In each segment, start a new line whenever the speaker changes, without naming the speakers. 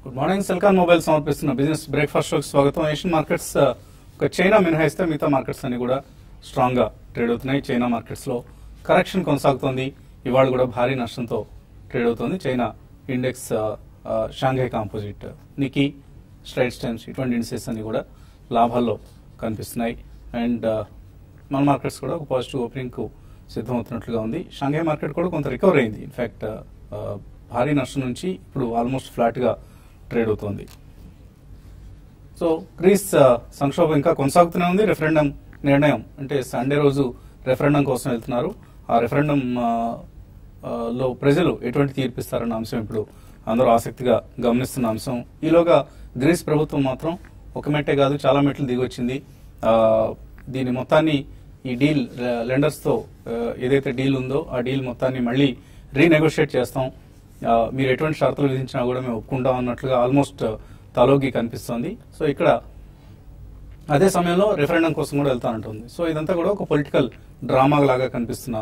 Good morning. Celkon mobile సమర్పిస్తున్న business breakfast షోకి స్వాగతం. ఏషియన్ మార్కెట్స్ ఒక చైనా మినహాయిస్తే మిగతా మార్కెట్స్ అన్ని కూడా స్ట్రాంగ్ గా ట్రేడ్ అవుతున్నాయి. చైనా మార్కెట్స్ లో కరెక్షన్ కొనసాగుతోంది. ఇవాళ కూడా భారీ నష్టంతో ట్రేడ్ అవుతోంది. China index, Shanghai composite, Nikkei, Straits Times ఇటువంటి ఇండెక్సెస్ అన్ని కూడా లాభాల్లో కనిపిస్తున్నాయి. అండ్ మన మార్కెట్స్ కూడా ఒక పాజిటివ్ ఓపెనింగ్ కు సిద్ధమవుతున్నట్లుగా ఉంది. షాంఘై మార్కెట్ కూడా కొంత రికవర్ అయింది. ఇన్ఫాక్ట్ భారీ నష్టం నుంచి ఇప్పుడు ఆల్మోస్ట్ ఫ్లాట్ గా ట్రేడ్ అవుతోంది. సో గ్రీస్ సంక్షోభం ఇంకా కొనసాగుతూనే ఉంది. రెఫరెండం నిర్ణయం అంటే సండే రోజు రెఫరెండం కోసం వెళ్తున్నారు. ఆ రెఫరెండం లో ప్రజలు ఎటువంటి తీర్పిస్తారన్న అంశం ఇప్పుడు అందరూ ఆసక్తిగా గమనిస్తున్న అంశం. ఈలోగా గ్రీస్ ప్రభుత్వం మాత్రం ఒక మెట్టే కాదు చాలా మెట్లు దిగొచ్చింది. దీని మొత్తాన్ని ఈ డీల్ లెండర్స్ తో ఏదైతే డీల్ ఉందో ఆ డీల్ మొత్తాన్ని మళ్ళీ రీనెగోషియేట్ చేస్తాం, మీరు ఎటువంటి షరతులు విధించినా కూడా మేము ఒప్పుకుంటాం అన్నట్లుగా ఆల్మోస్ట్ తలోగి కనిపిస్తోంది. సో ఇక్కడ అదే సమయంలో రెఫరెండం కోసం కూడా వెళ్తానంటుంది. సో ఇదంతా కూడా ఒక పొలిటికల్ డ్రామా లాగా కనిపిస్తున్న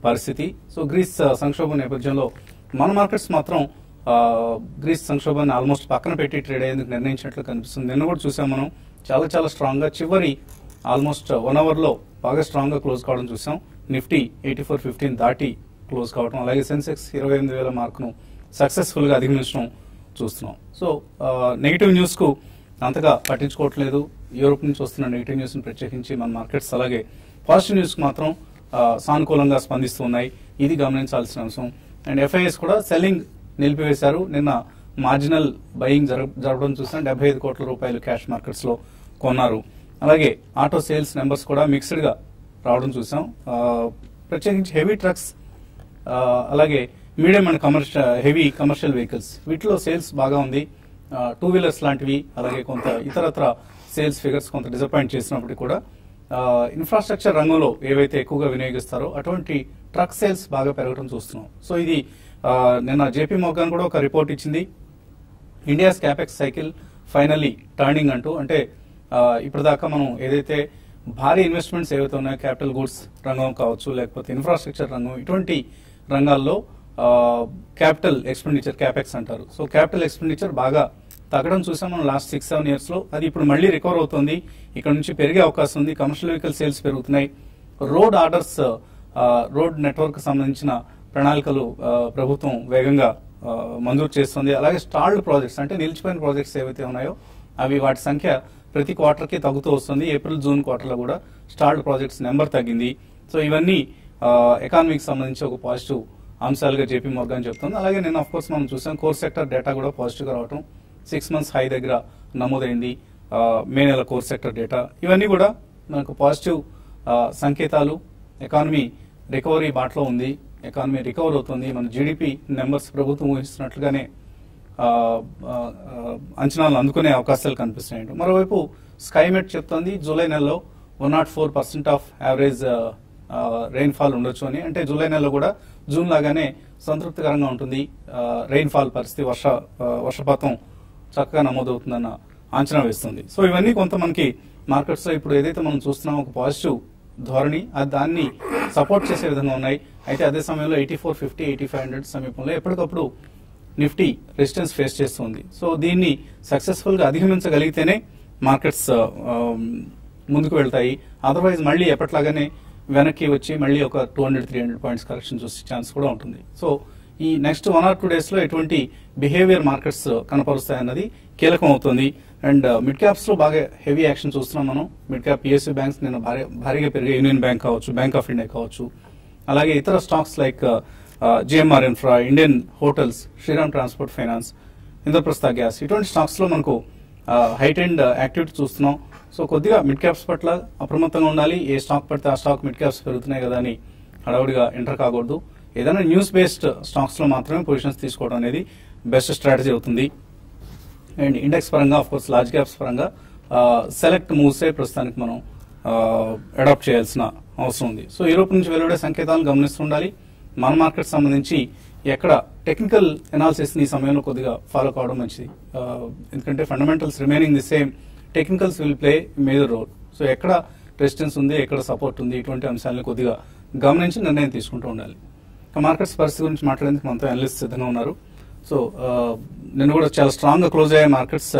పరిస్థితి. సో గ్రీస్ సంక్షోభం నేపథ్యంలో మన మార్కెట్స్ మాత్రం గ్రీస్ సంక్షోభాన్ని ఆల్మోస్ట్ పక్కన పెట్టి ట్రేడ్ అయ్యేందుకు నిర్ణయించినట్లు కనిపిస్తుంది. నిన్న కూడా చూసాం మనం చాలా చాలా స్ట్రాంగ్ గా చివరి ఆల్మోస్ట్ 1 అవర్ లో బాగా స్ట్రాంగ్ గా క్లోజ్ కావడం చూసాం. నిఫ్టీ 8415 దాటి క్లోజ్ కావడం, అలాగే సెన్సెక్స్ 28,000 మార్కును సక్సెస్ఫుల్ గా అధిగమించడం చూస్తున్నాం. సో నెగిటివ్ న్యూస్ కు అంతగా పట్టించుకోవట్లేదు. యూరోప్ నుంచి వస్తున్న నెగిటివ్ న్యూస్ ని ప్రత్యేకించి మన మార్కెట్స్ అలాగే పాజిటివ్ న్యూస్ కు మాత్రం సానుకూలంగా స్పందిస్తూ ఉన్నాయి. ఇది గమనించాల్సిన అంశం. అండ్ ఎఫ్ఐఎస్ కూడా సెల్లింగ్ నిలిపివేశారు. నిన్న మార్జినల్ బయింగ్ జరగడం చూసాం. 75 కోట్ల రూపాయలు క్యాష్ మార్కెట్స్ లో కొన్నారు. అలాగే ఆటో సేల్స్ నెంబర్స్ కూడా మిక్స్డ్ గా రావడం చూసాం. ప్రత్యేకించి హెవీ ట్రక్స్ అలాగే medium and heavy commercial vehicles వీటిలో సేల్స్ బాగా ఉంది. 2 వీలర్స్ లాంటివి అలాగే కొంత ఇతరత్ర సేల్స్ ఫిగర్స్ కొంత డిసప్పాయింట్ చేసినప్పటికీ కూడా ఇన్ఫ్రాస్ట్రక్చర్ రంగంలో ఏవైతే ఎక్కువగా వినియోగిస్తారో అటువంటి ట్రక్ సేల్స్ బాగా పెరగడం చూస్తున్నాం. సో ఇది నిన్న జేపీ మోర్గాన్ కూడా ఒక రిపోర్ట్ ఇచ్చింది. India's capex cycle finally turning అంటూ. అంటే ఇప్పటిదాకా మనం ఏదైతే భారీ ఇన్వెస్ట్మెంట్స్ ఏవైతే ఉన్నాయో క్యాపిటల్ గూడ్స్ రంగం కావచ్చు లేకపోతే ఇన్ఫ్రాస్ట్రక్చర్ రంగం ఇటువంటి రంగాల్లో క్యాపిటల్ ఎక్స్పెండిచర్ క్యాపెక్స్ అంటారు. సో క్యాపిటల్ ఎక్స్పెండిచర్ బాగా తగ్గడం చూసాం మనం లాస్ట్ 6-7 ఇయర్స్ లో. అది ఇప్పుడు మళ్ళీ రికవర్ అవుతుంది. ఇక్కడ నుంచి పెరిగే అవకాశం ఉంది. కమర్షియల్ వెహికల్ సేల్స్ పెరుగుతున్నాయి. రోడ్ ఆర్డర్స్, రోడ్ నెట్వర్క్ సంబంధించిన ప్రణాళికలు ప్రభుత్వం వేగంగా మంజూరు చేస్తుంది. అలాగే స్టాల్డ్ ప్రాజెక్ట్స్ అంటే నిలిచిపోయిన ప్రాజెక్ట్స్ ఏవైతే ఉన్నాయో అవి వాటి సంఖ్య ప్రతి క్వార్టర్ కి తగ్గుతూ వస్తుంది. ఏప్రిల్ జూన్ క్వార్టర్ లో కూడా స్టాల్డ్ ప్రాజెక్ట్స్ నెంబర్ తగ్గింది. సో ఇవన్నీ ఎకానమీకి సంబంధించి ఒక పాజిటివ్ అంశాలుగా జేపీ మోర్గాన్ చెప్తుంది. అలాగే నేను ఆఫ్ కోర్స్ మనం చూసాం కోర్ సెక్టర్ డేటా కూడా పాజిటివ్ గా రావడం, 6 months హై దగ్గర నమోదైంది. మే నెల కోర్ సెక్టర్ డేటా ఇవన్నీ కూడా మనకు పాజిటివ్ సంకేతాలు. ఎకానమీ రికవరీ బాటలో ఉంది. ఎకానమీ రికవర్ అవుతుంది. మన జీడిపి నెంబర్స్ ప్రభుత్వం ఊహిస్తున్నట్లుగానే అంచనాలు అందుకునే అవకాశాలు కనిపిస్తున్నాయి. మరోవైపు స్కైమెట్ చెప్తోంది జూలై నెలలో 104% ఆఫ్ యావరేజ్ రెయిన్ఫాల్ ఉండొచ్చు అని. అంటే జూలై నెలలో కూడా జూన్ లాగానే సంతృప్తికరంగా ఉంటుంది. రెయిన్ఫాల్ పరిస్థితి, వర్షపాతం చక్కగా నమోదవుతుందన్న అంచనా వేస్తుంది. సో ఇవన్నీ కొంత మనకి మార్కెట్స్ లో ఇప్పుడు ఏదైతే మనం చూస్తున్నాం ఒక పాజిటివ్ ధోరణి, దాన్ని సపోర్ట్ చేసే విధంగా ఉన్నాయి. అయితే అదే సమయంలో 8450, 8500 సమీపంలో ఎప్పటికప్పుడు నిఫ్టీ రెసిస్టెన్స్ ఫేస్ చేస్తుంది. సో దీన్ని సక్సెస్ఫుల్ గా అధిగమించగలిగితేనే మార్కెట్స్ ముందుకు వెళ్తాయి. అదర్వైజ్ మళ్ళీ ఎప్పట్లాగానే వెనక్కి వచ్చి మళ్ళీ ఒక 200-300 పాయింట్స్ కరెక్షన్ చూసే ఛాన్స్ కూడా ఉంటుంది. సో ఈ నెక్స్ట్ 1 or 2 days లో ఎటువంటి బిహేవియర్ మార్కెట్స్ కనపరుస్తాయన్నది కీలకం అవుతుంది. అండ్ మిడ్ క్యాప్స్ లో బాగా హెవీ యాక్షన్ చూస్తున్నాం మనం. మిడ్ క్యాప్ పిఎస్యూ బ్యాంక్స్ నిన్న భారీగా పెరిగే, యూనియన్ బ్యాంక్ కావచ్చు, బ్యాంక్ ఆఫ్ ఇండియా కావచ్చు, అలాగే ఇతర stocks like GMR infra, Indian Hotels, Shriram Transport Finance, Indraprastha Gas ఇటువంటి స్టాక్స్ లో మనకు హైట్ అండ్ యాక్టివిటీ చూస్తున్నాం. సో కొద్దిగా మిడ్ క్యాప్స్ పట్ల అప్రమత్తంగా ఉండాలి. ఏ స్టాక్ పడితే ఆ స్టాక్ మిడ్ క్యాప్స్ పెరుగుతున్నాయి కదా అని హడావుడిగా ఎంటర్ కాకూడదు. ఏదైనా న్యూస్ బేస్డ్ స్టాక్స్ లో మాత్రమే పొజిషన్స్ తీసుకోవడం అనేది బెస్ట్ స్ట్రాటజీ అవుతుంది. అండ్ ఇండెక్స్ పరంగా ఆఫ్ కోర్స్ లార్జ్ క్యాప్స్ పరంగా సెలెక్ట్ మూవ్స్ ప్రస్తుతానికి మనం అడాప్ట్ చేయాల్సిన అవసరం ఉంది. సో యూరోప్ నుంచి వెలువడే సంకేతాలను గమనిస్తుండాలి. మన మార్కెట్ సంబంధించి ఎక్కడ టెక్నికల్ ఎనాలిసిస్ ని సమయంలో కొద్దిగా ఫాలో కావడం మంచిది. ఎందుకంటే fundamentals remaining the same, technicals will play major role. So ఎక్కడ రెసిస్టెన్స్ ఉంది, ఎక్కడ సపోర్ట్ ఉంది, ఇటువంటి అంశాలను కొద్దిగా గమనించి నిర్ణయం తీసుకుంటూ ఉండాలి. మార్కెట్స్ పరిస్థితి గురించి మాట్లాడేందుకు మనతో అనలిస్ట్ సిద్ధంగా ఉన్నారు. సో నిన్న కూడా చాలా స్ట్రాంగ్ గా క్లోజ్ అయ్యే మార్కెట్స్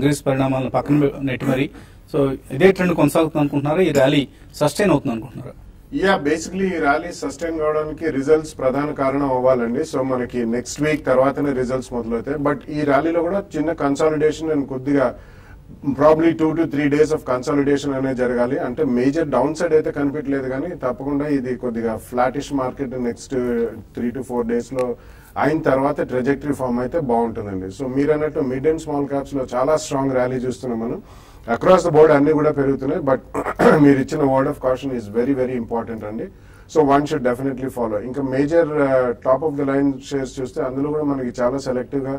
గ్రీస్ పరిణామాలను పక్కన నెట్టి మరి. సో ఇదే ట్రెండ్ కొనసాగుతుంది అనుకుంటున్నారా? ఈ ర్యాలీ సస్టైన్ అవుతుంది అనుకుంటున్నారా?
బేసిక్లీ ఈ ర్యాలీ సస్టైన్ కావడానికి రిజల్ట్స్ ప్రధాన కారణం అవ్వాలండి. సో మనకి నెక్స్ట్ వీక్ తర్వాతనే రిజల్ట్స్ మొదలవుతాయి. బట్ ఈ ర్యాలీలో కూడా చిన్న కన్సాలిడేషన్ అండ్ కొద్దిగా probably 2 to 3 days of consolidation అనేది జరగాలి. అంటే మేజర్ డౌన్ సైడ్ అయితే కనిపించలేదు, కానీ తప్పకుండా ఇది కొద్దిగా flattish market next 3 to 4 days లో అయిన తర్వాత ట్రెజెక్టరీ ఫామ్ అయితే బాగుంటుందండి. సో మీరు అన్నట్టు మిడ్ అండ్ స్మాల్ క్యాప్స్ లో చాలా స్ట్రాంగ్ ర్యాలీ చూస్తున్నాం మనం. అక్రాస్ ద బోర్డ్ అన్ని కూడా పెరుగుతున్నాయి. బట్ మీరు ఇచ్చిన word of caution is very very important అండి. So one should definitely follow. ఇంకా major top of the line shares చూస్తే అందులో కూడా మనకి చాలా సెలెక్టివ్ గా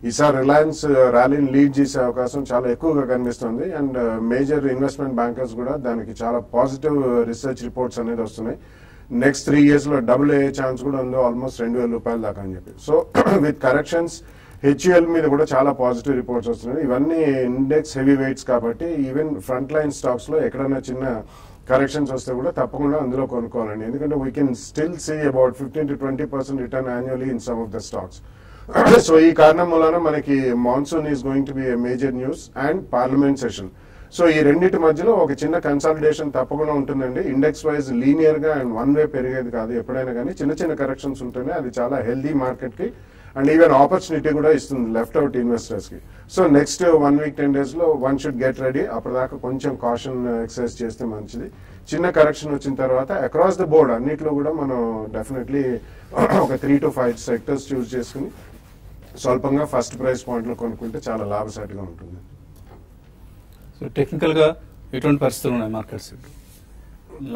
ఈసారి రిలయన్స్ ర్యాలీని లీడ్ చేసే అవకాశం చాలా ఎక్కువగా కనిపిస్తుంది. అండ్ మేజర్ ఇన్వెస్ట్మెంట్ బ్యాంకర్స్ కూడా దానికి చాలా పాజిటివ్ రీసెర్చ్ రిపోర్ట్స్ అనేది వస్తున్నాయి. నెక్స్ట్ 3 years లో డబుల్ అయ్యే ఛాన్స్ కూడా ఉందో, ఆల్మోస్ట్ 2,000 రూపాయల దాకా అని చెప్పి. సో విత్ కరెక్షన్స్ హెచ్యుఎల్ మీద కూడా చాలా పాజిటివ్ రిపోర్ట్స్ వస్తున్నాయి. ఇవన్నీ ఇండెక్స్ హెవీ వెయిట్స్ కాబట్టి ఈవెన్ ఫ్రంట్ లైన్ స్టాక్స్ లో ఎక్కడైనా చిన్న కరెక్షన్స్ వస్తే కూడా తప్పకుండా అందులో కొనుక్కోవాలండి. ఎందుకంటే we can still see about 15 to 20% return annually in some of the stocks. So ఈ కారణం మూలన మనకి monsoon is going to be a major news and parliament session. So ఈ రెండింటి మధ్యలో ఒక చిన్న కన్సాలిడేషన్ తప్పకుండా ఉంటుందండి. ఇండెక్స్ వైజ్ లీనియర్ గా అండ్ వన్ వే పెరిగేది కాదు. ఎప్పుడైనా కానీ చిన్న చిన్న కరెక్షన్స్ ఉంటేనే అది చాలా హెల్దీ మార్కెట్ కి అండ్ ఈవెన్ ఆపర్చునిటీ కూడా ఇస్తుంది లెఫ్ట్ అవుట్ ఇన్వెస్టర్స్ కి. సో నెక్స్ట్ 1 week 10 days లో వన్ షుడ్ గెట్ రెడీ. అప్పటిదాకా కొంచెం కాషన్ ఎక్సర్సైజ్ చేస్తే మంచిది. చిన్న కరెక్షన్ వచ్చిన తర్వాత అక్రాస్ ద బోర్డ్ అన్నిట్లో కూడా మనం డెఫినెట్లీ ఒక 3 to 5 సెక్టర్స్ చూస్ చేసుకుని స్వల్పంగా ఫస్ట్ ప్రైస్ పాయింట్ లో కొనుక్కుంటే చాలా లాభసాటిగా ఉంటుంది.
సో టెక్నికల్ గా ఎటువంటి పరిస్థితులు ఉన్నాయి మార్కెట్స్?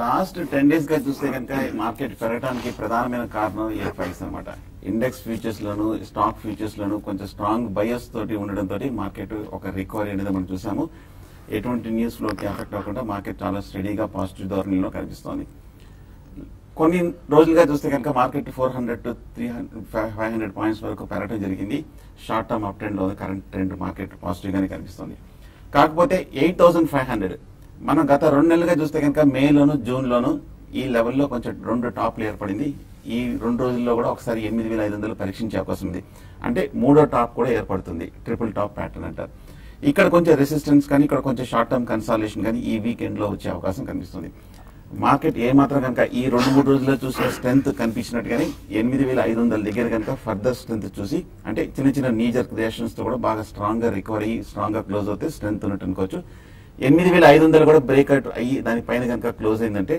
లాస్ట్ 10 days గా చూస్తే కనుక మార్కెట్ పెరగడానికి ప్రధానమైన కారణం ఏ ప్రైస్ అనమాట. ఇండెక్స్ ఫ్యూచర్స్ లోను, స్టాక్ ఫ్యూచర్స్ లోను కొంచెం స్ట్రాంగ్ బయస్ తోటి ఉండడంతో మార్కెట్ ఒక రికవరీ అనేది మనం చూసాము. ఎటువంటి న్యూస్ ఫ్లోకి ఎఫెక్ట్ అవ్వకుండా మార్కెట్ చాలా స్టడీగా పాజిటివ్ ధోరణిలో కనిపిస్తోంది. కొన్ని రోజులుగా చూస్తే కనుక మార్కెట్ 400 to 500 పాయింట్స్ వరకు పెరగడం జరిగింది. షార్ట్ టర్మ్ అప్ ట్రెండ్ లో కరెంట్ ట్రెండ్ మార్కెట్ పాజిటివ్ గానే కనిపిస్తుంది. కాకపోతే 8,500 మనం గత 2 నెలలుగా చూస్తే కనుక మేలోను జూన్లోను ఈ లెవెల్లో కొంచెం 2 టాప్లు ఏర్పడింది. ఈ 2 రోజుల్లో కూడా ఒకసారి 8,500 పరీక్షించే అవకాశం ఉంది. అంటే 3వ టాప్ కూడా ఏర్పడుతుంది. ట్రిపుల్ టాప్ ప్యాటర్న్ అంటారు. ఇక్కడ కొంచెం రెసిస్టెన్స్ కానీ ఇక్కడ కొంచెం షార్ట్ టర్మ్ కన్సాలేషన్ కానీ ఈ వీకెండ్ లో వచ్చే అవకాశం కనిపిస్తుంది. మార్కెట్ ఏమాత్రం కనుక ఈ 2-3 రోజుల్లో చూసిన స్ట్రెంత్ కనిపించినట్టుగానే 8,500 దగ్గర కనుక ఫర్దర్ స్ట్రెంత్ చూసి అంటే చిన్న చిన్న నీజర్ క్రియేషన్స్ తో కూడా బాగా స్ట్రాంగ్ గా రికవరీ స్ట్రాంగ్ గా క్లోజ్ అవుతే స్ట్రెంత్ ఉన్నట్టు అనుకోవచ్చు. 8,500 కూడా బ్రేక్అవుట్ అయ్యి దానిపైన కనుక క్లోజ్ అయిందంటే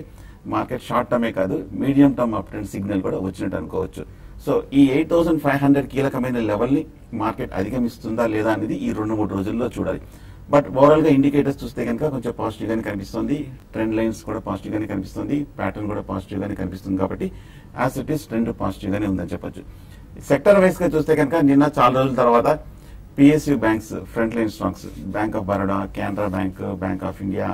మార్కెట్ షార్ట్ టర్మే కాదు medium term up trend signal కూడా వచ్చినట్టు అనుకోవచ్చు. సో ఈ 8,500 కీలకమైన లెవెల్ ని మార్కెట్ అధిగమిస్తుందా లేదా అనేది ఈ 2-3 రోజుల్లో చూడాలి. బట్ ఓవరాల్ గా ఇండికేటర్స్ చూస్తే కనుక కొంచెం పాజిటివ్ గానే కనిపిస్తుంది. ట్రెండ్ లైన్స్ కూడా పాజిటివ్ గానే కనిపిస్తుంది. ప్యాటర్న్ కూడా పాజిటివ్ గానే కనిపిస్తుంది. కాబట్టి as it is trend positive గానే ఉందని చెప్పొచ్చు. సెక్టర్ వైస్ గా చూస్తే కనుక నిన్న చాలా రోజుల తర్వాత PSU banks front line stocks bank of Baroda, Canara bank, bank of India,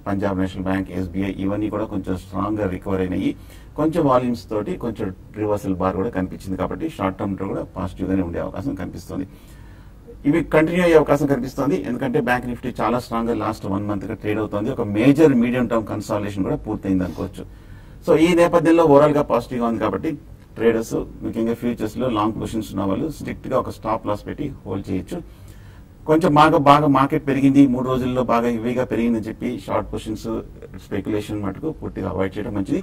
Punjab national bank, SBI ఇవన్నీ కూడా కొంచెం స్ట్రాంగ్ గా రికవర్ అయినాయి. కొంచెం వాల్యూమ్స్ తోటి కొంచెం రివర్సల్ బార్ కూడా కనిపించింది. కాబట్టి షార్ట్ టర్మ్ లో కూడా పాజిటివ్ గానే ఉండే అవకాశం కనిపిస్తుంది. ఇవి కంటిన్యూ అయ్యే అవకాశం కనిపిస్తుంది. ఎందుకంటే బ్యాంక్ నిఫ్టీ చాలా స్ట్రాంగ్ గా లాస్ట్ 1 month గా ట్రేడ్ అవుతుంది. ఒక మేజర్ మీడియం టర్మ్ కన్సాలిడేషన్ కూడా పూర్తయింది అనుకోవచ్చు. సో ఈ నేపథ్యంలో ఓవరాల్ గా పాజిటివ్ గా ఉంది. కాబట్టి ట్రేడర్స్ ముఖ్యంగా ఫ్యూచర్స్ లో లాంగ్ పొజిషన్స్ ఉన్న వాళ్ళు స్ట్రిక్ట్ గా ఒక స్టాప్ లాస్ పెట్టి హోల్డ్ చేయొచ్చు. కొంచెం బాగా మార్కెట్ పెరిగింది 3 రోజుల్లో బాగా హెవీగా పెరిగిందని చెప్పి షార్ట్ పొజిషన్స్ స్పెక్యులేషన్ మటుకు పూర్తిగా అవాయిడ్ చేయడం మంచిది.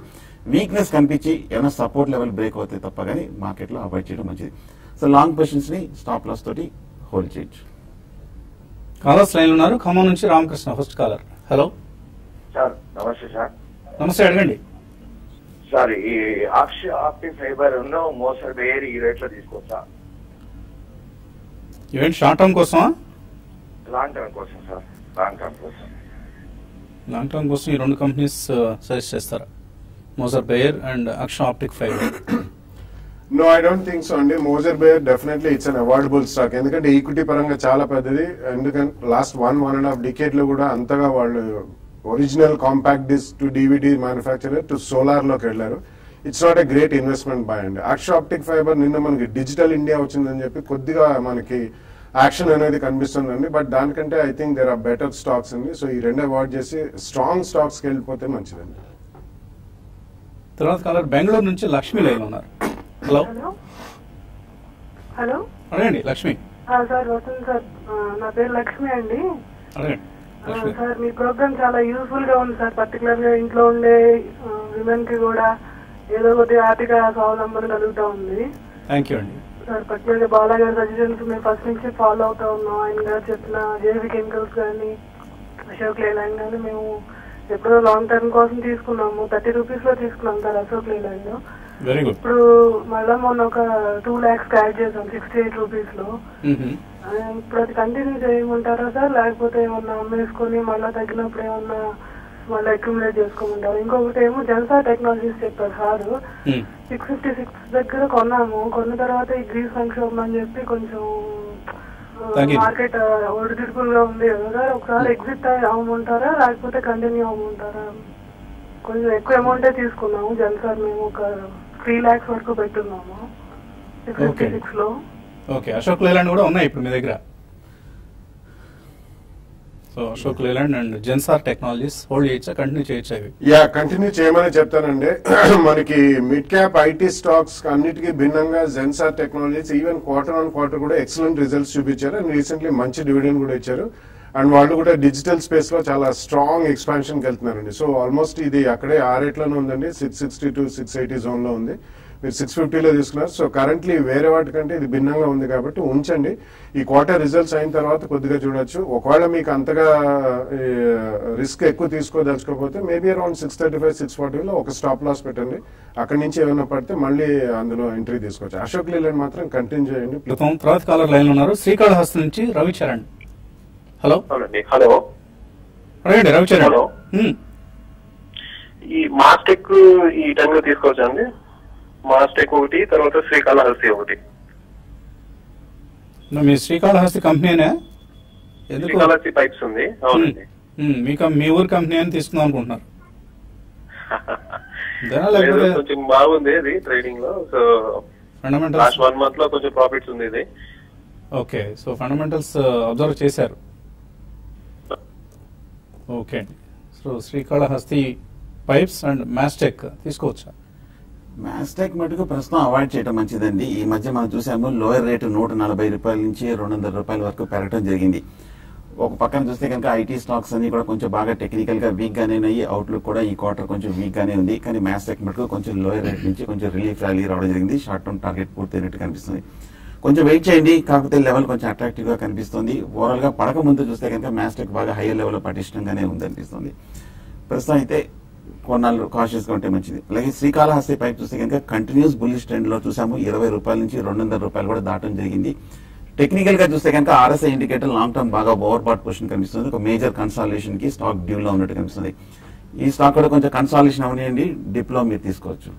వీక్నెస్ కనిపించి ఏమైనా సపోర్ట్ లెవెల్ బ్రేక్ అవుతాయి తప్ప కానీ మార్కెట్ లో అవాయిడ్ చేయడం మంచిది. సో లాంగ్ పొజిషన్స్ ని స్టాప్ లాస్ తోటి హోల్డ్ చేయొచ్చు.
కాలర్స్ లైన్ ఉన్నారు. ఖమ్మం నుంచి Ramakrishna first caller. Hello
sir, నమస్తే సార్.
నమస్తే, అడగండి
సార్. ఈ ఆప్టిక్ ఫైబర్ ఉన్న మోసర్ బేర్ ఈ రేట్ లో తీసుకోవచ్చా?
ఈవెంట్ షార్ట్ టర్మ్ కోసమా?
లాంగ్ టర్మ్ కోసం సార్. లాంగ్ టర్మ్ కోసం.
లాంగ్ టర్మ్ కోసం ఈ 2 కంపెనీస్ సజెస్ట్ చేస్తారా? Moser Baer and Aksh Optic Fibre.
No, I don't think so అండి. Moser Baer definitely it's an avoidable stock. ఎందుకంటే ఈక్విటీ పరంగా చాలా పెద్దది. ఎందుకంటే లాస్ట్ 1.5 decade లో కూడా అంతగా వాళ్ళు original compact disc to DVD manufacturer to solar లోకి వెళ్లారు. It's not a great investment buy అండి. అక్ష ఆప్టిక్ ఫైబర్ నిన్న మనకి డిజిటల్ ఇండియా వచ్చిందని చెప్పి కొద్దిగా మనకి యాక్షన్ అనేది కనిపిస్తుందండి. బట్ దానికంటే I think there are better stocks అండి. సో ఈ రెండు అవాయిడ్ చేసి స్ట్రాంగ్ స్టాక్స్ కి వెళ్ళిపోతే మంచిదండి.
తర్వాత కాలర్ బెంగళూరు నుంచి లక్ష్మి లైన్ ఉన్నారు. హలో
హలో
అడగండి లక్ష్మి.
సార్ వస్తుంది సార్, నా పేరు లక్ష్మి అండి.
అడగండి లక్ష్మి.
సార్ మీ ప్రోగ్రామ్ చాలా యూస్ఫుల్ గా ఉంది సార్. పర్టికులర్ గా ఇంట్లో ఉండే విమెన్ కి కూడా ఏదో కొద్దిగా ఆర్థిక స్వావలంబన కలుగుతా ఉంది.
థ్యాంక్ యూ అండి.
సార్ పర్టికులర్ గా బాలా గారి సజెషన్స్ మేము ఫస్ట్ నుంచి ఫాలో అవుతా ఉన్నాం. ఆయన గారు చెప్పిన జేవి కెమికల్స్ కానీ అశోక్ లేలాండ్ కానీ మేము ఎప్పుడో లాంగ్ టర్మ్ కోసం తీసుకున్నాము. 30 రూపీస్ లో తీసుకున్నాం sir Ashok Leyland.
Very good.
ఇప్పుడు మళ్ళా మొన్న ఒక 2 lakhs యాడ్ చేసాం 68 రూపీస్ లో. ఇప్పుడు అది కంటిన్యూ చేయమంటారా సార్, లేకపోతే ఏమన్నా అమ్మేసుకొని మళ్ళీ తగ్గినప్పుడు ఏమన్నా మళ్ళీ అక్యుములేట్ చేసుకోమంటారు? ఇంకొకటి ఏమో జెన్సార్ టెక్నాలజీస్ చెప్పారు సార్. 656 దగ్గర కొన్నాము. కొన్న తర్వాత ఈ గ్రీస్ సంక్షోభం అని చెప్పి కొంచెం మార్కెట్ ఒడిదుడుకుల్ గా ఉంది కదా సార్. ఒకసారి ఎగ్జిట్ అవ్వమంటారా లేకపోతే కంటిన్యూ అవ్వమంటారా? కొంచెం ఎక్కువ అమౌంటే తీసుకున్నాము జెన్సార్. మేము ఒక 3 lakhs వరకు పెట్టున్నాము 656 లో.
ఓకే, అశోక్ లేలాండ్ కూడా ఉన్నాయి ఇప్పుడు మీ దగ్గర. So Ashok Leyland and Zensar Technologies hold చేయొచ్చా, కంటిన్యూ చేయొచ్చా ఇవి?
యా, కంటిన్యూ చేయమని చెప్తానండి. మనకి మిడ్ క్యాప్ ఐటీ స్టాక్స్ అన్నిటికీ భిన్నంగా Zensar technologies even quarter on quarter కూడా ఎక్సలెంట్ రిజల్ట్స్ చూపించారు. అండ్ రీసెంట్లీ మంచి డివిడెండ్ కూడా ఇచ్చారు. అండ్ వాళ్ళు కూడా డిజిటల్ స్పేస్ లో చాలా స్ట్రాంగ్ ఎక్స్పాన్షన్ కి వెళ్తున్నారండి. సో ఆల్మోస్ట్ ఇది అక్కడే ఆ రేట్ లోనే ఉందండి. 660 to 680 జోన్ లో ఉంది. మీరు 650 లో తీసుకున్నారు. సో కరెంట్లీ వేరే వాటికంటే ఇది భిన్నంగా ఉంది కాబట్టి ఉంచండి. ఈ క్వార్టర్ రిజల్ట్స్ అయిన తర్వాత కొద్దిగా చూడొచ్చు. ఒకవేళ మీకు అంతగా రిస్క్ ఎక్కువ తీసుకోదలుచుకోకపోతే మేబీ అరౌండ్ 635, 640 లో ఒక స్టాప్ లాస్ పెట్టండి. అక్కడి నుంచి ఏమైనా పడితే మళ్ళీ అందులో ఎంట్రీ తీసుకోవచ్చు. అశోక్ లేలాండ్ మాత్రం కంటిన్యూ చేయండి.
తర్వాత కాలర్ లైన్ ఉన్నారు శ్రీకాళహస్తి నుంచి రవిచరణ్. హలో
హలో
అడగండి రవిచరణ్.
హలో, ఈ మాస్టెక్ ఈ టైంలో తీసుకోవచ్చా అండి? మాస్టెక్ ఒకటి, తర్వాత శ్రీకాళహస్తి ఒకటి.
మీ శ్రీకాళహస్తి కంపెనీనే?
శ్రీకాళహస్తి పైప్స్ ఉంది. అవునండి.
మీ ఊరు కంపెనీ అని తీసుకుందాం అనుకుంటున్నారు?
కొంచెం బాగుంది ఇది ట్రేడింగ్ లో. సో
ఫండమెంటల్స్
లాస్ట్ 1 month లో కొంచెం ప్రాఫిట్స్ ఉంది ఇది.
ఓకే, సో ఫండమెంటల్స్ అబ్జర్వ్ చేశారు. ఓకే అండి. So Srikalahasti pipes and Mastek తీసుకోవచ్చా?
మాస్టెక్ మటుకు ప్రస్తుతం అవాయిడ్ చేయడం మంచిదండి. ఈ మధ్య మనం చూసాము లోయర్ రేటు 140 రూపాయల నుంచి 200 రూపాయల వరకు పెరగడం జరిగింది. ఒక పక్కన చూస్తే కనుక ఐటీ స్టాక్స్ అన్ని కూడా కొంచెం బాగా టెక్నికల్ గా వీక్ గానే ఉన్నాయి. అవుట్లుక్ కూడా ఈ క్వార్టర్ కొంచెం వీక్ గానే ఉంది. కానీ మాస్టెక్ మటుకు కొంచెం లోయర్ రేట్ నుంచి కొంచెం రిలీఫ్ ర్యాలీ రావడం జరిగింది. షార్ట్ టర్మ్ టార్గెట్ పూర్తయినట్టు కనిపిస్తుంది. కొంచెం వెయిట్ చేయండి. కాకపోతే లెవెల్ కొంచెం అట్రాక్టివ్ గా కనిపిస్తుంది. ఓవరాల్ గా పడక ముందు చూస్తే కనుక మాస్టెక్ బాగా హైయర్ లెవెల్ లో పటిష్టంగానే ఉందనిపిస్తుంది. ప్రస్తుతం అయితే కొన్నాళ్ళు కాషియస్ గా ఉంటే మంచిది. అలాగే శ్రీకాళహస్తి పైప్ చూస్తే కనుక కంటిన్యూస్ బుల్లిష్ ట్రెండ్ లో చూసాము. 20 రూపాయల నుంచి 200 రూపాయలు కూడా దాటం జరిగింది. టెక్నికల్ గా చూస్తే కనుక ఆర్ఎస్ఐ ఇండికేటర్ లాంగ్ టర్మ్ బాగా ఓవర్ బాట్ పొజిషన్ కనిపిస్తుంది. ఒక మేజర్ కన్సాలిడేషన్ కి స్టాక్ డ్యూ లో ఉన్నట్టు కనిపిస్తుంది. ఈ స్టాక్ కూడా కొంచెం కన్సాలిడేషన్ అవనియండి, డిప్ లో మీరు తీసుకోవచ్చు.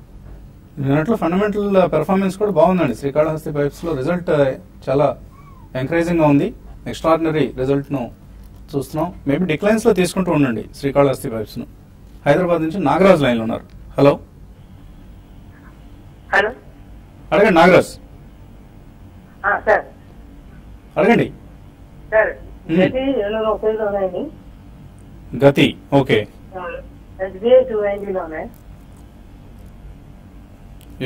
దాంట్లో ఫండమెంటల్ పెర్ఫార్మెన్స్ కూడా బాగుందండి. శ్రీకాళహస్తి పైప్స్ లో రిజల్ట్ చాలా ఎంకరేజింగ్ గా ఉంది. ఎక్స్ట్రాడినరీ రిజల్ట్ ను చూస్తున్నాం. మేబీ డిక్లైన్స్ లో తీసుకుంటూ ఉండండి శ్రీకాళహస్తి పైప్స్ ను. హైదరాబాద్ నుంచి నాగరాజ్ లైన్ లో ఉన్నారు. హలో
హలో
అడగండి నాగరాజ్.
సార్
అడగండి.
సార్ ఉపయోగం
గతి ఓకే.
SBI 290 ఉన్నాయి.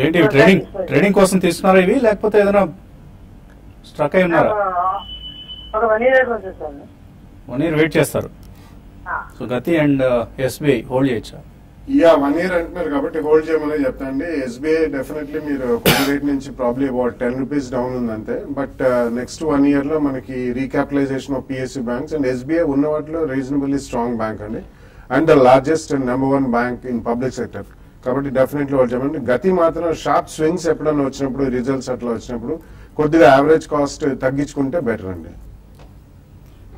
ఏంటి ట్రేడింగ్ కోసం తీసుకున్నారా ఇవి, లేకపోతే ఏదైనా స్ట్రక్ అయి ఉన్నారా?
ఒక 1 year కోసం సార్.
1 year వెయిట్ చేస్తారు. సో గతి అండ్ SBI హోల్డ్ చేయొచ్చా?
యా, 1 year అంటున్నారు కాబట్టి హోల్డ్ చేయమని చెప్తాండి. SBI డెఫినెట్లీ మీరు కొద్ది రేట్ నుంచి ప్రాబ్లీ అబౌట్ 10 రూపీస్ డౌన్ ఉంది అంతే. బట్ నెక్స్ట్ 1 year లో మనకి recapitalisation of PSU banks and SBI ఉన్న వాటిలో రీజనబుల్లీ స్ట్రాంగ్ బ్యాంక్ అండి. And the largest and number 1 bank in public sector కాబట్టి డెఫినెట్లీ హోల్డ్ చేయమండి. గతి మాత్రం షార్ప్ స్వింగ్స్ ఎప్పుడన్నా వచ్చినప్పుడు, రిజల్ట్స్ అట్లా వచ్చినప్పుడు కొద్దిగా యావరేజ్ కాస్ట్ తగ్గించుకుంటే బెటర్ అండి.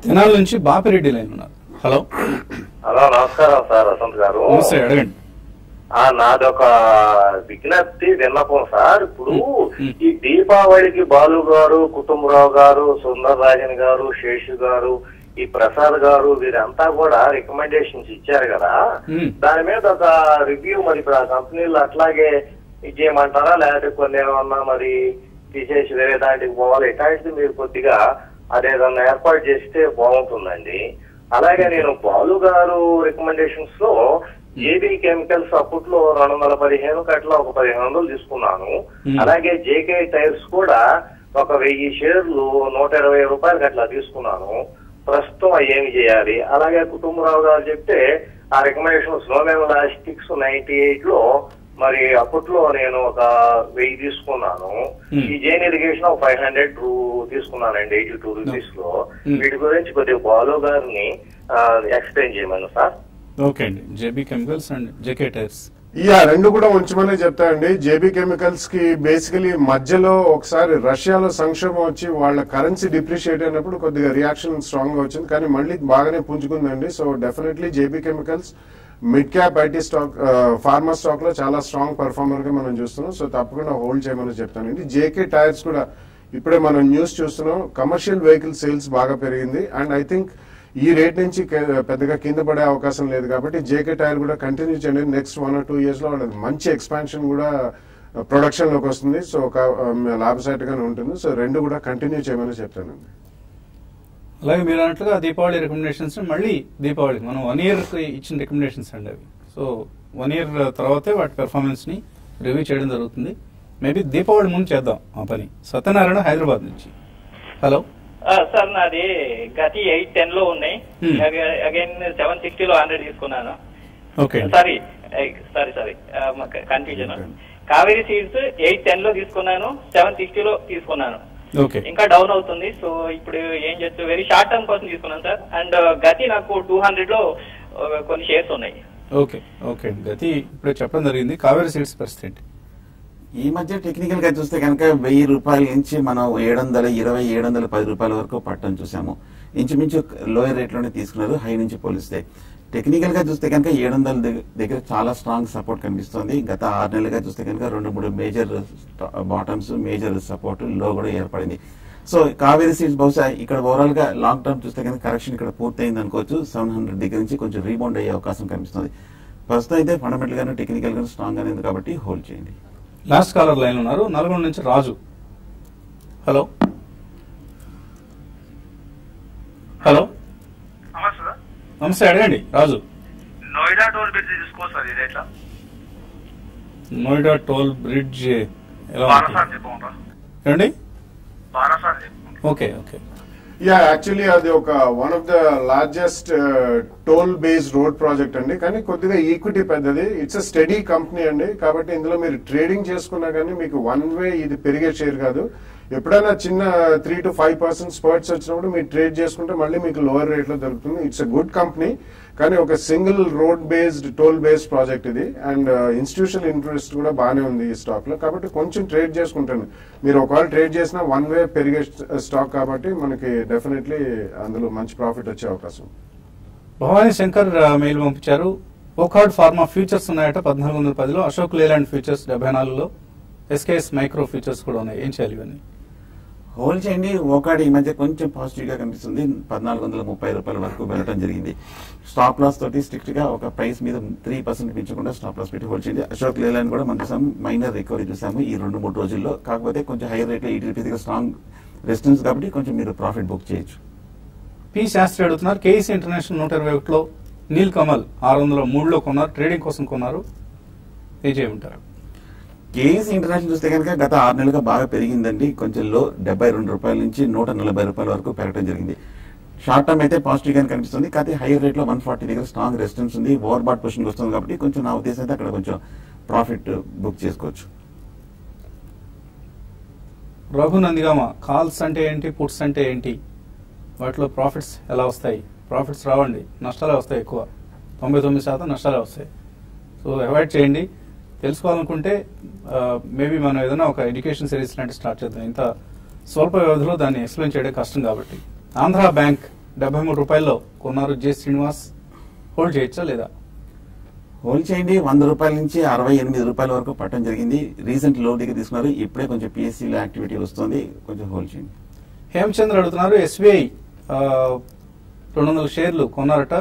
తెనాల నుంచి బాపిరెడ్డి లైన్ ఉన్నారు. హలో
హలో, నమస్కారం సార్ వసంత్ గారు.
నమస్తే, అడగండి.
నాదొక విజ్ఞప్తి విన్నపం సార్. ఇప్పుడు ఈ దీపావళికి బాలు గారు, కుటుంబరావు గారు, సుందర్ రాజన్ గారు, శేషు గారు, ఈ ప్రసాద్ గారు వీరంతా కూడా రికమెండేషన్స్ ఇచ్చారు కదా, దాని మీద ఒక రివ్యూ మరి ఇప్పుడు ఆ కంపెనీలు అట్లాగే ఇచ్చేయమంటారా, లేకపోతే కొన్ని ఏమన్నా మరి తీసేసి వేరే దాంట్కి పోవాలి? ఇట్లాంటిది మీరు కొద్దిగా అదేదన్నా ఏర్పాటు చేస్తే బాగుంటుందండి. అలాగే నేను బాలు గారు రికమెండేషన్స్ లో జేబీ కెమికల్స్ అప్పట్లో 215 అట్లా ఒక 1500 తీసుకున్నాను. అలాగే జేకే టైర్స్ కూడా ఒక 1000 షేర్లు 120 రూపాయలకి అట్లా తీసుకున్నాను. ప్రస్తుతం అవి ఏమి చేయాలి? అలాగే కుటుంబరావు గారు చెప్తే ఆ రికమెండేషన్స్ నోవెల్ లాస్టిక్స్ 98 లో మరి అప్పట్లో నేను ఒక 1000 తీసుకున్నాను. ఈ జైన్ ఇరిగేషన్ ఒక 500 తీసుకున్నానండి 82 రూపీస్ లో. వీటి గురించి కొద్దిగా బాలు గారిని ఎక్స్ప్లెయిన్ చేయమను సార్.
ఓకే అండి. JB chemicals and JK tyres
రెండు కూడా ఉంచమని చెప్తాయండి. జేబీ కెమికల్స్ కి బేసికలీ మధ్యలో ఒకసారి రష్యాలో సంక్షోభం వచ్చి వాళ్ళ కరెన్సీ డిప్రిషియేట్ అయినప్పుడు కొద్దిగా రియాక్షన్ స్ట్రాంగ్ గా వచ్చింది, కానీ మళ్ళీ బాగానే పుంజుకుందండి. So definitely JB Chemicals mid cap IT stock pharma stock లో చాలా స్ట్రాంగ్ పర్ఫార్మర్ గా మనం చూస్తున్నాం. సో తప్పకుండా హోల్డ్ చేయమని చెప్తానండి. జేకే టైర్స్ కూడా ఇప్పుడే మనం న్యూస్ చూస్తున్నాం, కమర్షియల్ వెహికల్ సేల్స్ బాగా పెరిగింది. అండ్ ఐ థింక్ ఈ రేట్ నుంచి పెద్దగా కింద పడే అవకాశం లేదు కాబట్టి జేకే టైర్ కూడా కంటిన్యూ చేయండి. నెక్స్ట్ 1 or 2 years లో వాళ్ళకి మంచి ఎక్స్పాన్షన్ కూడా ప్రొడక్షన్ లోకి వస్తుంది. సో ఒక లాభసాటిగానే ఉంటుంది. సో రెండు కూడా కంటిన్యూ చేయమని చెప్తానండి.
అలాగే మీరు అన్నట్లుగా దీపావళి రికమెండేషన్స్ మళ్ళీ దీపావళికి మనం 1 year ఇచ్చిన రికమెండేషన్స్ అండి అవి. సో 1 year తర్వాతే వాటి పెర్ఫార్మెన్స్ ని రివ్యూ చేయడం జరుగుతుంది. మేబీ దీపావళి ముందు చేద్దాం ఆ పని. సత్యనారాయణ హైదరాబాద్ నుంచి. హలో
సార్, నాది గతి 810 లో ఉన్నాయి. అగైన్ 760 లో 100 తీసుకున్నాను. Sorry confusion. కావేరీ సీడ్స్ 810 లో తీసుకున్నాను, 760 లో తీసుకున్నాను. ఇంకా డౌన్ అవుతుంది. సో ఇప్పుడు ఏం చేస్తూ వెరీ షార్ట్ టర్మ్ కోసం తీసుకున్నాను సార్. అండ్ గతి నాకు 200 లో కొన్ని షేర్స్ ఉన్నాయి.
ఓకే గతి ఇప్పుడు చెప్పడం జరిగింది. కావేరీ సీడ్స్ పరిస్థితి
ఈ మధ్య టెక్నికల్ గా చూస్తే కనుక 1000 రూపాయల నుంచి మనం 720, 710 రూపాయల వరకు పట్టడం చూసాము. ఇంచుమించు లోయర్ రేట్ లోనే తీసుకున్నారు హై నుంచి పోలిస్తే. టెక్నికల్ గా చూస్తే కనుక 700 దగ్గర చాలా స్ట్రాంగ్ సపోర్ట్ కనిపిస్తుంది. గత 6 నెలలుగా చూస్తే కనుక 2-3 మేజర్ బాటమ్స్, మేజర్ సపోర్ట్ లో కూడా ఏర్పడింది. సో కావేరీ సీడ్స్ బహుశా ఇక్కడ ఓవరాల్ గా లాంగ్ టర్మ్ చూస్తే కనుక కరెక్షన్ ఇక్కడ పూర్తయింది అనుకోవచ్చు. 700 దగ్గర నుంచి కొంచెం రీబౌండ్ అయ్యే అవకాశం కనిపిస్తుంది. ప్రస్తుతం అయితే ఫండమెంటల్ గాను టెక్నికల్ గాను స్ట్రాంగ్ గానే ఉంది కాబట్టి హోల్డ్ చేయండి.
లాస్ట్ కాలర్ లైన్ ఉన్నారు, నల్గొండ నుంచి రాజు. హలో నమస్తే, అడగండి రాజు.
నోయిడా టోల్ బ్రిడ్జ్ తీసుకోవచ్చు సార్, ఇది ఎట్లా?
నోయిడా టోల్ బ్రిడ్జ్ ఎలా ఏమండి? ఓకే
యాక్చువల్లీ అది ఒక one of the largest toll based road project అండి. కానీ కొద్దిగా ఈక్విటీ పెద్దది. ఇట్స్ అ స్టడీ కంపెనీ అండి. కాబట్టి ఇందులో మీరు ట్రేడింగ్ చేసుకున్నా కానీ మీకు వన్ వే ఇది పెరిగే షేర్ కాదు. ఎప్పుడైనా చిన్న 3 to 5% స్పర్ట్స్ వచ్చినప్పుడు మీరు ట్రేడ్ చేసుకుంటే మళ్ళీ మీకు లోవర్ రేట్ లో దొరుకుతుంది. ఇట్స్ అ గుడ్ కంపెనీ, కానీ ఒక single road based toll based project ఇది. అండ్ ఇన్స్టిట్యూషనల్ ఇంట్రెస్ట్ కూడా బాగానే ఉంది ఈ స్టాక్ లో. కాబట్టి కొంచెం ట్రేడ్ చేసుకుంటాను. మీరు ఒకవేళ ట్రేడ్ చేసినా వన్ వే పెరిగే స్టాక్ కాబట్టి మనకి డెఫినెట్లీ అందులో మంచి ప్రాఫిట్ వచ్చే అవకాశం.
భవానీ శంకర్ మెయిల్ పంపించారు. ఓకార్డ్ ఫార్మా ఫ్యూచర్స్ ఉన్నాయట 1410లో, అశోక్ లేలాండ్ ఫ్యూచర్స్ 74లో, ఎస్కేఎస్ మైక్రో ఫ్యూచర్స్ కూడా ఉన్నాయి. ఏం చేయాలి ఇవన్నీ?
హోల్డ్ చేయండి. ఓకార్డ్ ఈ మధ్య కొంచెం పాజిటివ్ గా కనిపిస్తుంది. 1430 రూపాయల వరకు వెళ్ళడం జరిగింది. స్టాప్ లాస్ తోటి స్ట్రిక్ట్ గా ఒక ప్రైస్ మీద 3% పెంచకుండా స్టాప్ లాస్ పెట్టి హోల్డ్ చేయండి. అశోక్ లేలాండ్ కూడా మనం చూసాము, మైనర్ రికవరీ చూసాము ఈ 2-3 రోజుల్లో. కాకపోతే కొంచెం హైయర్ రేట్ లో 80 రూపీస్ దగ్గర స్ట్రాంగ్ రెసిస్టెన్స్ కాబట్టి కొంచెం మీరు ప్రాఫిట్ బుక్ చేయొచ్చు.
పి శాస్త్రి అడుగుతున్నారు. కేఈసీ ఇంటర్నేషనల్ 121లో, నీల్ కమల్ 603లో కొన్నారు, ట్రేడింగ్ కోసం కొన్నారు. ఏం చేయమంటారు?
కేఈసీ ఇంటర్నేషనల్ చూస్తే కనుక గత 6 నెలలుగా బాగా పెరిగిందండి. కొంచెం లో 72 రూపాయల నుంచి 140 రూపాయల వరకు పెరగడం జరిగింది. షార్ట్ టర్మ్ అయితే పాజిటివ్ గానే కనిపిస్తుంది. కానీ హైయర్ రేట్ లో 140 దగ్గర స్ట్రాంగ్ రెసిస్టెన్స్ ఉంది. ఓవర్ బాట్ పొజిషన్ వస్తుంది కాబట్టి కొంచెం నా ఉద్దేశం అయితే అక్కడ కొంచెం ప్రాఫిట్ బుక్ చేసుకోవచ్చు.
రఘునందిగామ, కాల్స్ అంటే ఏంటి, పుట్స్ అంటే ఏంటి, వాటిలో ప్రాఫిట్స్ ఎలా వస్తాయి? ప్రాఫిట్స్ రావండి, నష్టాలే వస్తాయి. ఎక్కువ 99% నష్టాలే వస్తాయి. సో అవాయిడ్ చేయండి. తెలుసుకోవాలనుకుంటే మేబీ మనం ఏదైనా ఒక ఎడ్యుకేషన్ సిరీస్ లాంటి స్టార్ట్ చేద్దాం. ఇంత స్వల్ప వ్యవధిలో దాన్ని ఎక్స్ప్లెయిన్ చేయడం కష్టం కాబట్టి. ఆంధ్ర బ్యాంక్ 73 రూపాయల్లో కొన్నారు, జె శ్రీనివాస్. హోల్డ్ చేయొచ్చా లేదా?
హోల్డ్ చేయండి. 100 రూపాయల నుంచి 68 రూపాయల వరకు పట్టడం జరిగింది. రీసెంట్ లో దగ్గర తీసుకున్నారు. ఇప్పుడే కొంచెం పిఎస్సీలో యాక్టివిటీ వస్తుంది, కొంచెం హోల్డ్ చేయండి.
హేమచంద్ర అడుగుతున్నారు. ఎస్బీఐ 200 షేర్లు కొన్నారట,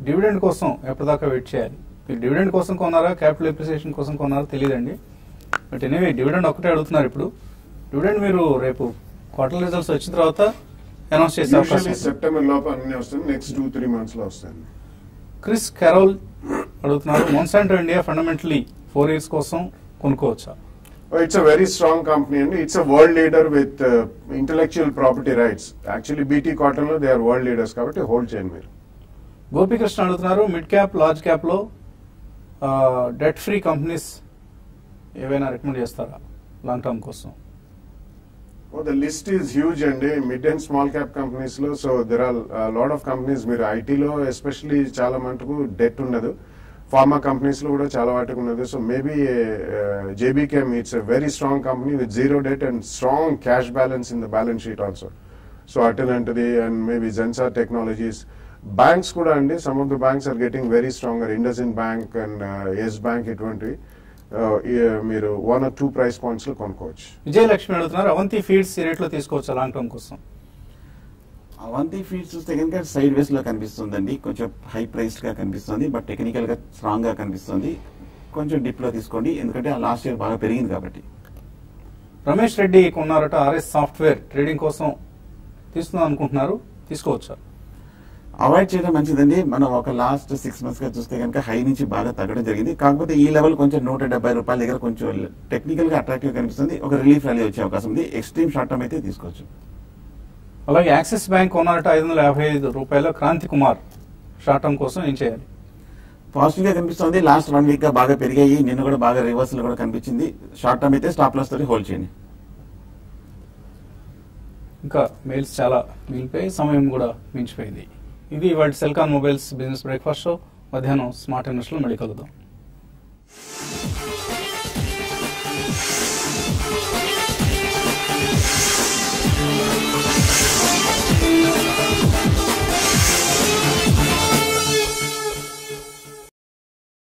డివిడెండ్ కోసం ఎప్పటిదాకా వెయిట్ చేయాలి? మీరు డివిడెండ్ కోసం కొన్నారా, క్యాపిటల్ అప్రిసియేషన్ కోసం కొన్నారా తెలియదండి. బట్ ఎనీవే డివిడెండ్ ఒక్కటే అడుగుతున్నారు ఇప్పుడు. డివిడెండ్ మీరు రేపు క్వార్టర్ రిజల్ట్స్ వచ్చిన తర్వాత అనౌన్స్ చేసే అవకాశం ఉంది.
సెప్టెంబర్ లోపు అన్ని వస్తుంది, నెక్స్ట్ 2-3 months లో వస్తాయి.
క్రిస్ కెరోల్ అడుగుతున్నారు, మోన్సాంటో ఇండియా ఫండమెంటలీ 4 years కోసం కొనుక్కోవచ్చా?
It's a very strong company and it's a world leader with intellectual property rights. Actually BT Cotton lo they are world leaders కాబట్టి హోల్డ్ చేయండి మీరు.
గోపికృష్ణ అడుగుతున్నారు, మిడ్ క్యాప్ లార్జ్ క్యాప్ లో debt free companies ఏవైనా recommend చేస్తారా long term కోసం?
The list is huge అండి mid and small cap companies లో. So there are lot of companies. మీరు ఐటీలో ఎస్పెషల్లీ చాలా మటుకు డెట్ ఉండదు, ఫార్మా కంపెనీస్ లో కూడా చాలా వాటికి ఉన్నది. So maybe JBKM it's a very strong company with zero debt and strong cash balance in the balance sheet also. So అటెనంటది and maybe Zensar technologies. Banks కూడా అండి, some of the banks are getting very stronger. IndusInd bank and Yes bank ఇటువంటివి మీరు 1 or 2 price points లో కొనుక్కోవచ్చు.
విజయలక్ష్మి అడుగుతున్నారు, Avanthi feeds ఈ రేట్లో తీసుకోవచ్చా లాంగ్ టర్మ్ కోసం?
అవంతి ఫీడ్స్ చూస్తే కనుక సైడ్ వేస్ లో కనిపిస్తుందండి, కొంచెం హై ప్రైస్ గా కనిపిస్తుంది, బట్ టెక్నికల్ గా స్ట్రాంగ్ గా కనిపిస్తుంది. కొంచెం డిప్ లో తీసుకోండి, ఎందుకంటే లాస్ట్ ఇయర్ బాగా పెరిగింది కాబట్టి.
రమేష్ రెడ్డి కొన్నారట, ఆర్ఎస్ సాఫ్ట్వేర్ ట్రేడింగ్ కోసం తీసుకుందాం అనుకుంటున్నారు, తీసుకోవచ్చా?
అవాయిడ్ చేయడం మంచిదండి. మనం ఒక లాస్ట్ 6 months గా చూస్తే కనుక హై నుంచి బాగా తగ్గడం జరిగింది. కాకపోతే ఈ లెవెల్ కొంచెం 170 రూపాయల దగ్గర కొంచెం టెక్నికల్ గా అట్రాక్టివ్ కనిపిస్తుంది. ఒక రిలీఫ్ ర్యాలీ వచ్చే అవకాశం ఉంది. ఎక్స్ట్రీమ్ షార్ట్ టర్మ్ అయితే తీసుకోవచ్చు.
అలాగే యాక్సిస్ బ్యాంక్ కొన్నారట 555 రూపాయల. క్రాంతి కుమార్ షార్ట్ టర్మ్ కోసం ఏం చేయాలి?
పాజిటివ్ గా కనిపిస్తుంది. లాస్ట్ 1 week గా బాగా పెరిగాయి, నిన్న కూడా బాగా రివర్సల్ కూడా కనిపించింది. షార్ట్ టర్మ్ అయితే స్టాప్ లాస్ తోటి హోల్డ్ చేయండి.
ఇంకా మెయిల్స్ చాలా మిగిలిపోయి, సమయం కూడా మించిపోయింది. ఇది ఇవాళ Celkon mobiles business breakfast show. మధ్యాహ్నం స్మార్ట్ ఇన్వెస్ట్లో మళ్ళీ కలుద్దాం.